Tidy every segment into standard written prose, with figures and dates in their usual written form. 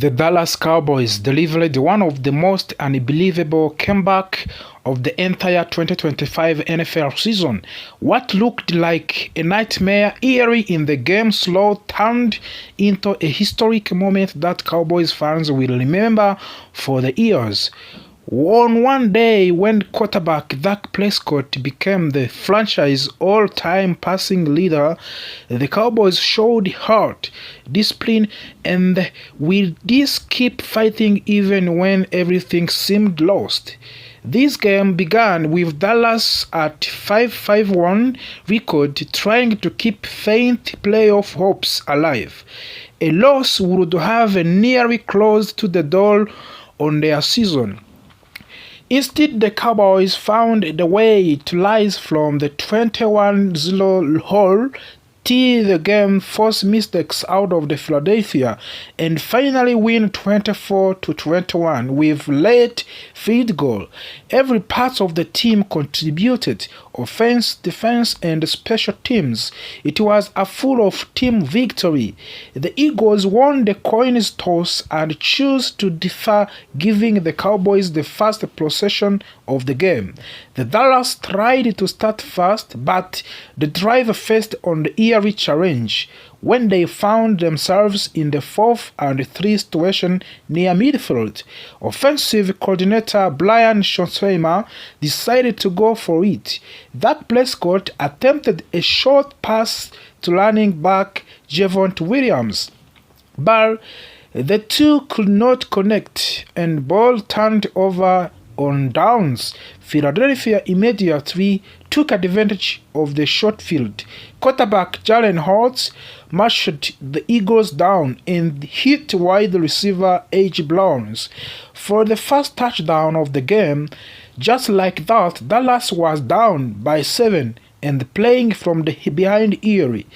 The Dallas Cowboys delivered one of the most unbelievable comeback of the entire 2025 NFL season. What looked like a nightmare early in the game slow turned into a historic moment that Cowboys fans will remember for the years. On one day when quarterback Dak Prescott became the franchise all-time passing leader, the Cowboys showed heart, discipline, and will this keep fighting even when everything seemed lost. This game began with Dallas at 5-5-1 record trying to keep faint playoff hopes alive. A loss would have nearly closed to the door on their season. Instead, the Cowboys found the way to rise from the 21-0 hole till the game forced mistakes out of the Philadelphia and finally win 24-21 with late field goal. Every part of the team contributed, offense, defense, and special teams. It was a full of team victory. The Eagles won the coin toss and chose to defer, giving the Cowboys the first possession of the game. The Dallas tried to start fast, but the drive faced on the eerie challenge when they found themselves in the 4th and 3 situation near midfield. Offensive coordinator Brian Schottenheimer decided to go for it. Dak Prescott attempted a short pass to running back Javon Williams, but the two could not connect and ball turned over on downs. Philadelphia immediately took advantage of the short field. Quarterback Jalen Hurts marched the Eagles down and hit wide receiver A.J. Browns for the first touchdown of the game. Just like that, Dallas was down by 7 and playing from the behind early.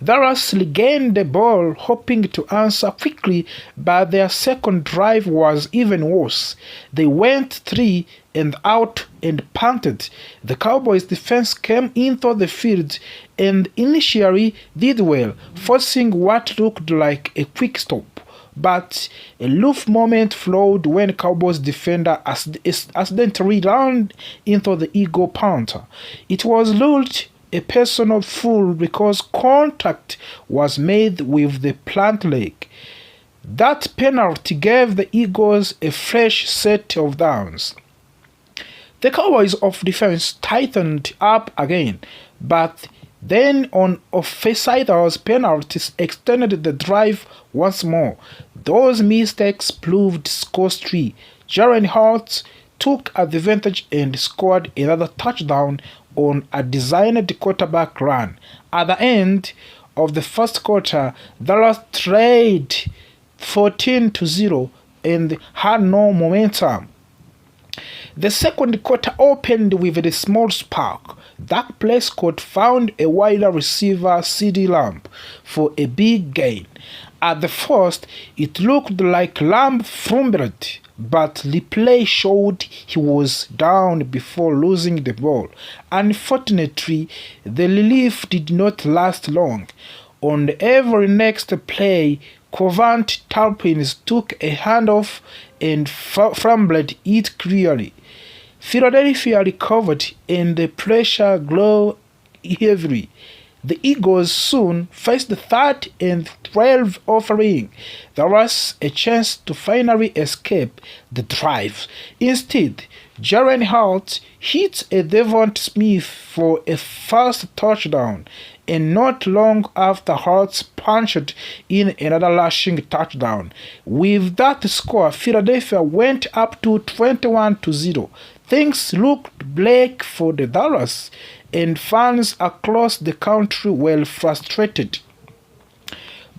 Dallas regained the ball, hoping to answer quickly, but their second drive was even worse. They went 3 and out and punted. The Cowboys defense came into the field and initially did well, forcing what looked like a quick stop. But a loose moment flowed when Cowboys defender accidentally ran into the Eagle punter. It was ruled a personal foul because contact was made with the plant leg. That penalty gave the Eagles a fresh set of downs. The Cowboys of defense tightened up again, but then on offsides penalties extended the drive once more. Those mistakes proved costly. Jalen Hurts took advantage and scored another touchdown on a designed quarterback run. At the end of the first quarter, Dallas trailed 14-0 and had no momentum. The second quarter opened with a small spark. Dak Prescott found a wider receiver CeeDee Lamb for a big gain. At the first, it looked like Lamb fumbled, but replay showed he was down before losing the ball. Unfortunately, the relief did not last long. On every next play, KaVontae Turpin took a handoff and fumbled it clearly. Philadelphia recovered and the pressure grew heavily. The Eagles soon faced the 3rd and 12 offering. There was a chance to finally escape the drive. Instead, Jalen Hurts hit a Devonta Smith for a first touchdown, and not long after Hurts punched in another rushing touchdown. With that score, Philadelphia went up to 21-0. Things looked bleak for the Dallas, and fans across the country were frustrated.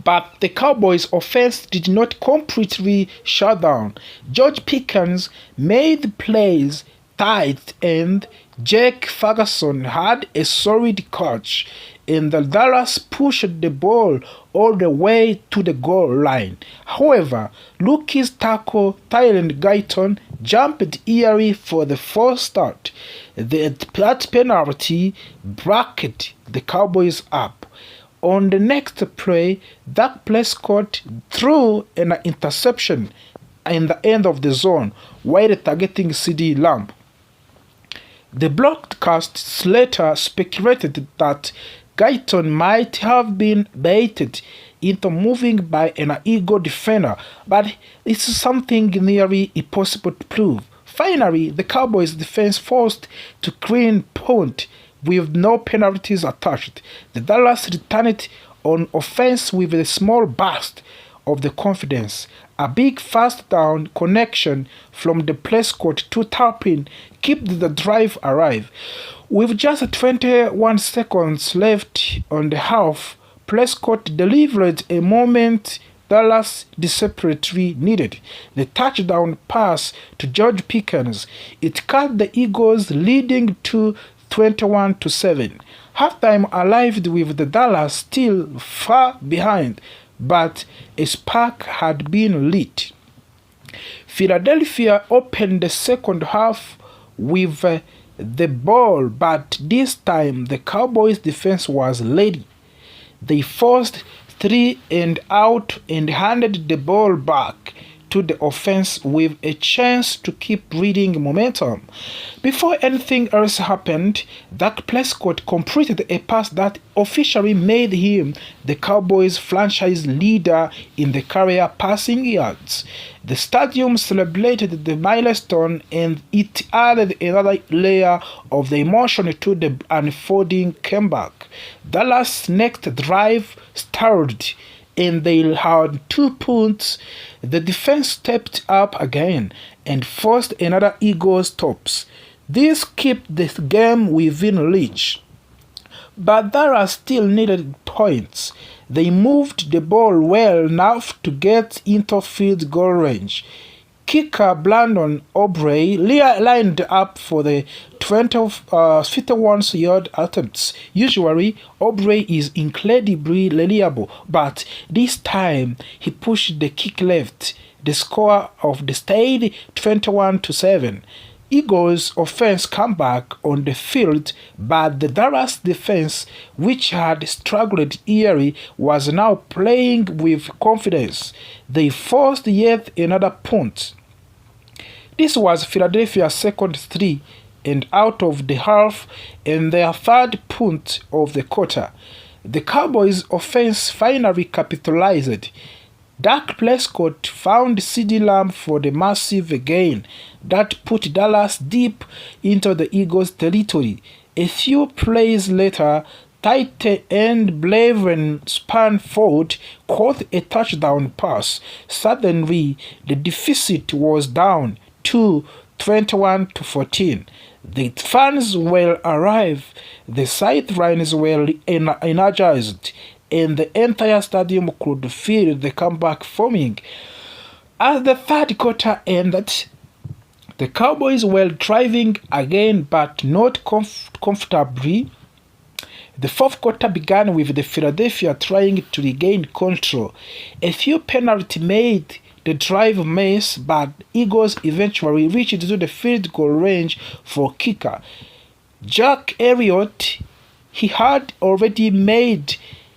But the Cowboys' offense did not completely shut down. George Pickens made plays tight and Jake Ferguson had a solid catch, and the Dallas pushed the ball all the way to the goal line. However, rookie tackle Tyler Guyton jumped early for the false start. That penalty bracket the Cowboys up. On the next play, Dak Prescott threw an interception in the end of the zone while targeting CeeDee Lamb. The broadcasts later speculated that Guyton might have been baited into moving by an Eagle defender, but it's something nearly impossible to prove. Finally, the Cowboys defense forced to clean punt with no penalties attached. The Dallas returned on offense with a small burst of the confidence. A big first down connection from the Prescott to Turpin kept the drive alive. With just 21 seconds left on the half, Prescott delivered a moment Dallas desperately needed. The touchdown pass to George Pickens. It cut the Eagles leading to 21-7. Halftime arrived with the Dallas still far behind, but a spark had been lit. Philadelphia opened the second half with the ball, but this time the Cowboys defense was ready. They forced 3 and out and handed the ball back to the offense with a chance to keep reading momentum. Before anything else happened, Dak Prescott completed a pass that officially made him the Cowboys' franchise leader in the career passing yards. The stadium celebrated the milestone, and it added another layer of the emotion to the unfolding comeback. Dallas' next drive stalled, and they had 2 punts. The defense stepped up again and forced another Eagles stops. This kept the game within reach. But Dallas still needed points. They moved the ball well enough to get into field goal range. Kicker Brandon Aubrey lined up for the 51-yard attempts. Usually, Aubrey is incredibly reliable, but this time he pushed the kick left. The score of the stayed 21-7. Eagles' offense came back on the field, but the Dallas defense, which had struggled early, was now playing with confidence. They forced yet another punt. This was Philadelphia's second 3 and out of the half and their third punt of the quarter. The Cowboys' offense finally capitalized. Dak Prescott found CeeDee Lamb for the massive gain that put Dallas deep into the Eagles' territory. A few plays later, tight end Brevy Spann-Ford caught a touchdown pass. Suddenly, the deficit was down to 21-14. The fans were alive, the sidelines were energized, and the entire stadium could feel the comeback forming. As the third quarter ended, the Cowboys were driving again, but not comfortably. The fourth quarter began with the Philadelphia trying to regain control. A few penalties made the drive mess, but Eagles eventually reached to the field goal range for kicker Jack Elliott. He had already made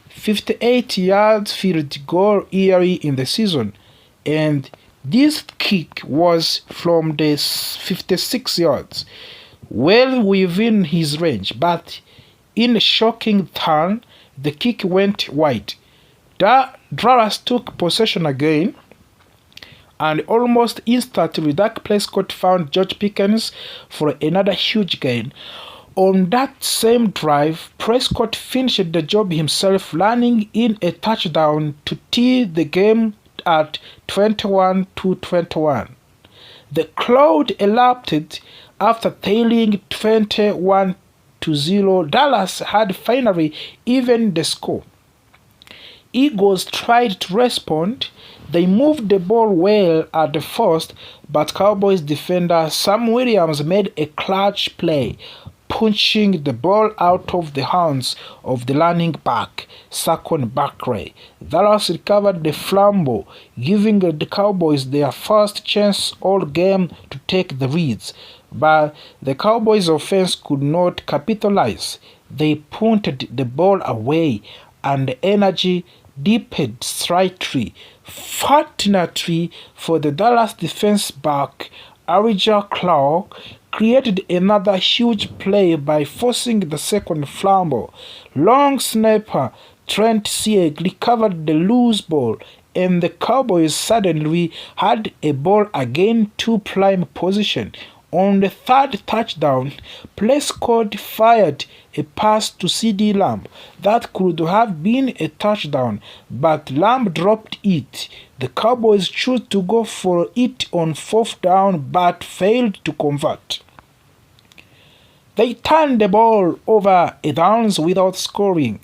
58-yard field goal early in the season, and this kick was from the 56 yards, well within his range, but in a shocking turn, the kick went wide. Dallas took possession again, and almost instantly Dak Prescott found George Pickens for another huge gain. On that same drive, Prescott finished the job himself, running in a touchdown to tie the game at 21-21. The crowd erupted after tailing 21-0. Dallas had finally evened the score. Eagles tried to respond. They moved the ball well at the first, but Cowboys defender Sam Williams made a clutch play, punching the ball out of the hands of the running back, Saquon Barkley. Dallas recovered the fumble, giving the Cowboys their first chance all game to take the leads. But the Cowboys' offense could not capitalize. They punted the ball away, and energy dipped slightly. Fortunately for the Dallas defense back, Arijah Clark created another huge play by forcing the second fumble. Long snapper Trent Steele recovered the loose ball, and the Cowboys suddenly had a ball again to prime position. On the third touchdown, Prescott fired a pass to CD Lamb that could have been a touchdown, but Lamb dropped it. The Cowboys chose to go for it on fourth down but failed to convert. They turned the ball over a downs without scoring.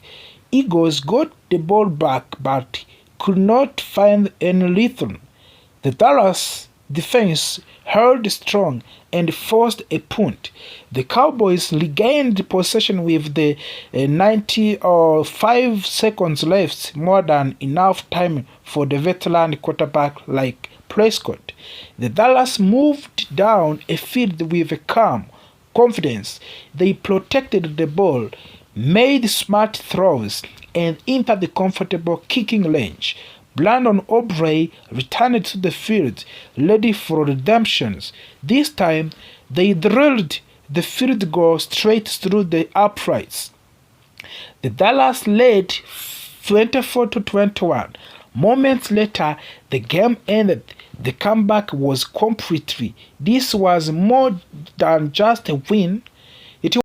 Eagles got the ball back but could not find any rhythm. The Dallas defense held strong and forced a punt. The Cowboys regained possession with the 95 seconds left, more than enough time for the veteran quarterback like Prescott. The Dallas moved down a field with a calm confidence. They protected the ball, made smart throws, and entered the comfortable kicking range. Brandon Aubrey returned to the field, ready for redemption. This time, they drilled the field goal straight through the uprights. The Dallas led 24-21. Moments later, the game ended. The comeback was completely. This was more than just a win.